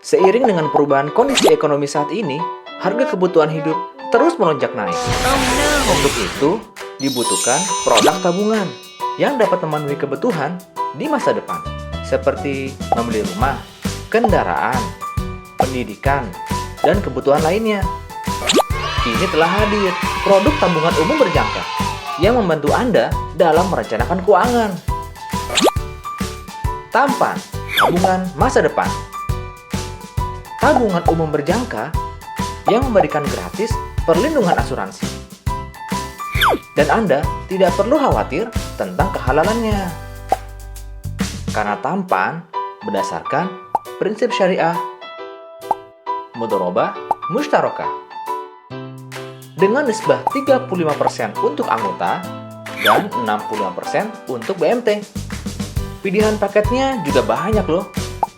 Seiring dengan perubahan kondisi ekonomi saat ini, harga kebutuhan hidup terus melonjak naik. Untuk itu, dibutuhkan produk tabungan yang dapat memenuhi kebutuhan di masa depan, seperti membeli rumah, kendaraan, pendidikan, dan kebutuhan lainnya. Kini telah hadir produk tabungan umum berjangka yang membantu Anda dalam merencanakan keuangan. Tampan tabungan masa depan. Tabungan umum berjangka yang memberikan gratis perlindungan asuransi. Dan Anda tidak perlu khawatir tentang kehalalannya. Karena tampan berdasarkan prinsip syariah mudharabah mushtarakah. Dengan nisbah 35% untuk anggota dan 65% untuk BMT. Pilihan paketnya juga banyak loh.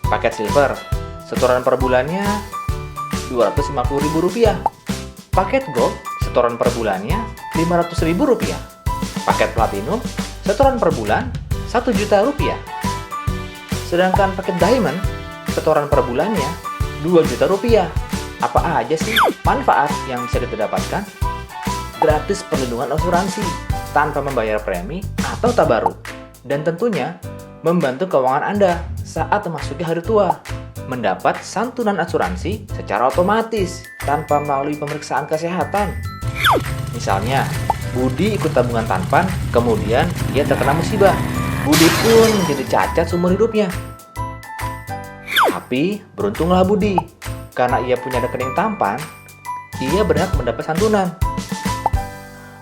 Paket silver, setoran per bulannya Rp250.000. Paket gold, setoran per bulannya Rp500.000. Paket platinum, setoran per bulan Rp1.000.000. Sedangkan paket diamond, setoran per bulannya Rp2.000.000. Apa aja sih manfaat yang bisa kita dapatkan? Gratis perlindungan asuransi tanpa membayar premi atau tabaruk. Dan tentunya membantu keuangan Anda saat memasuki hari tua. Mendapat santunan asuransi secara otomatis tanpa melalui pemeriksaan kesehatan. Misalnya, Budi ikut tabungan tampan, kemudian ia terkena musibah. Budi pun jadi cacat seumur hidupnya. Tapi beruntunglah Budi, karena ia punya rekening tampan, ia berhak mendapat santunan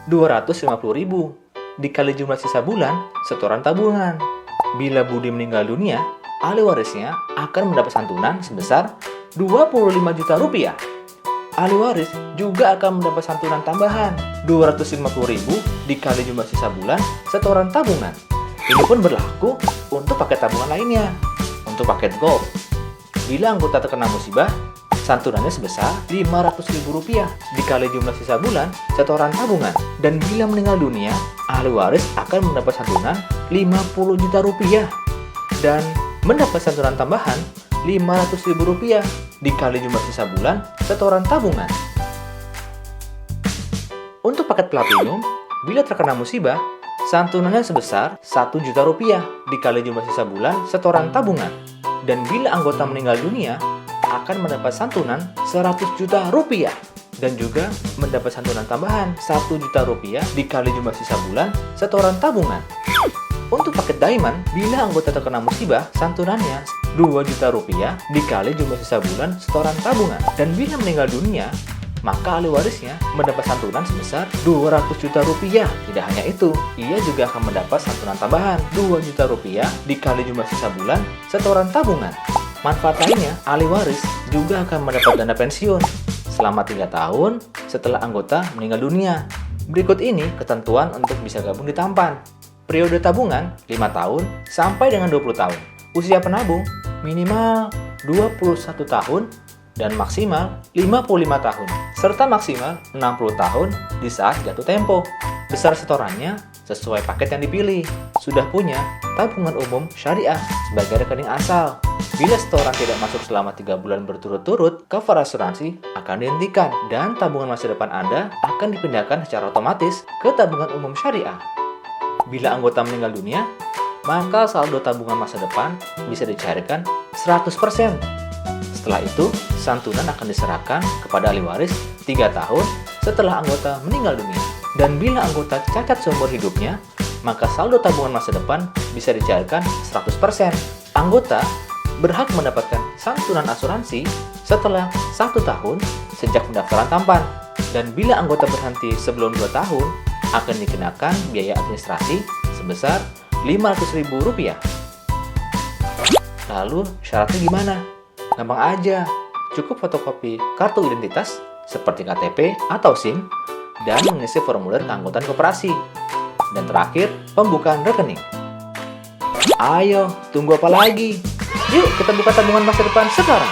Rp250.000 dikali jumlah sisa bulan setoran tabungan. Bila Budi meninggal dunia, ahli warisnya akan mendapat santunan sebesar Rp25 juta. Ahli waris juga akan mendapat santunan tambahan Rp250.000 dikali jumlah sisa bulan setoran tabungan. Ini pun berlaku untuk paket tabungan lainnya. Untuk paket gold, bila anggota terkena musibah, santunannya sebesar Rp500.000 dikali jumlah sisa bulan setoran tabungan. Dan bila meninggal dunia, ahli waris akan mendapat santunan Rp50 juta dan mendapat santunan tambahan Rp500.000 dikali jumlah sisa bulan setoran tabungan. Untuk paket platinum, bila terkena musibah, santunannya sebesar Rp1 juta dikali jumlah sisa bulan setoran tabungan. Dan bila anggota meninggal dunia, akan mendapat santunan Rp100 juta dan juga mendapat santunan tambahan Rp1 juta dikali jumlah sisa bulan setoran tabungan. Untuk paket diamond, bila anggota terkena musibah, santunannya Rp2 juta dikali jumlah sisa bulan setoran tabungan. Dan bila meninggal dunia, maka ahli warisnya mendapat santunan sebesar Rp200 juta. Tidak hanya itu, ia juga akan mendapat santunan tambahan Rp2 juta dikali jumlah sisa bulan setoran tabungan. Manfaat lainnya, ahli waris juga akan mendapat dana pensiun selama 3 tahun setelah anggota meninggal dunia. Berikut ini ketentuan untuk bisa gabung di Tampan. Periode tabungan 5 tahun sampai dengan 20 tahun. Usia penabung minimal 21 tahun dan maksimal 55 tahun. Serta maksimal 60 tahun di saat jatuh tempo. Besar setorannya sesuai paket yang dipilih. Sudah punya tabungan umum syariah sebagai rekening asal. Bila setoran tidak masuk selama 3 bulan berturut-turut, cover asuransi akan dihentikan dan tabungan masa depan Anda akan dipindahkan secara otomatis ke tabungan umum syariah. Bila anggota meninggal dunia, maka saldo tabungan masa depan bisa dicairkan 100%. Setelah itu, santunan akan diserahkan kepada ahli waris 3 tahun setelah anggota meninggal dunia. Dan bila anggota cacat seumur hidupnya, maka saldo tabungan masa depan bisa dicairkan 100%. Anggota berhak mendapatkan santunan asuransi setelah 1 tahun sejak pendaftaran Tampan. Dan bila anggota berhenti sebelum 2 tahun, akan dikenakan biaya administrasi sebesar Rp500.000. Lalu syaratnya gimana? Gampang aja, cukup fotokopi kartu identitas seperti KTP atau SIM dan mengisi formulir keanggotaan koperasi. Dan terakhir, pembukaan rekening. Ayo, tunggu apa lagi? Yuk kita buka tabungan masa depan sekarang.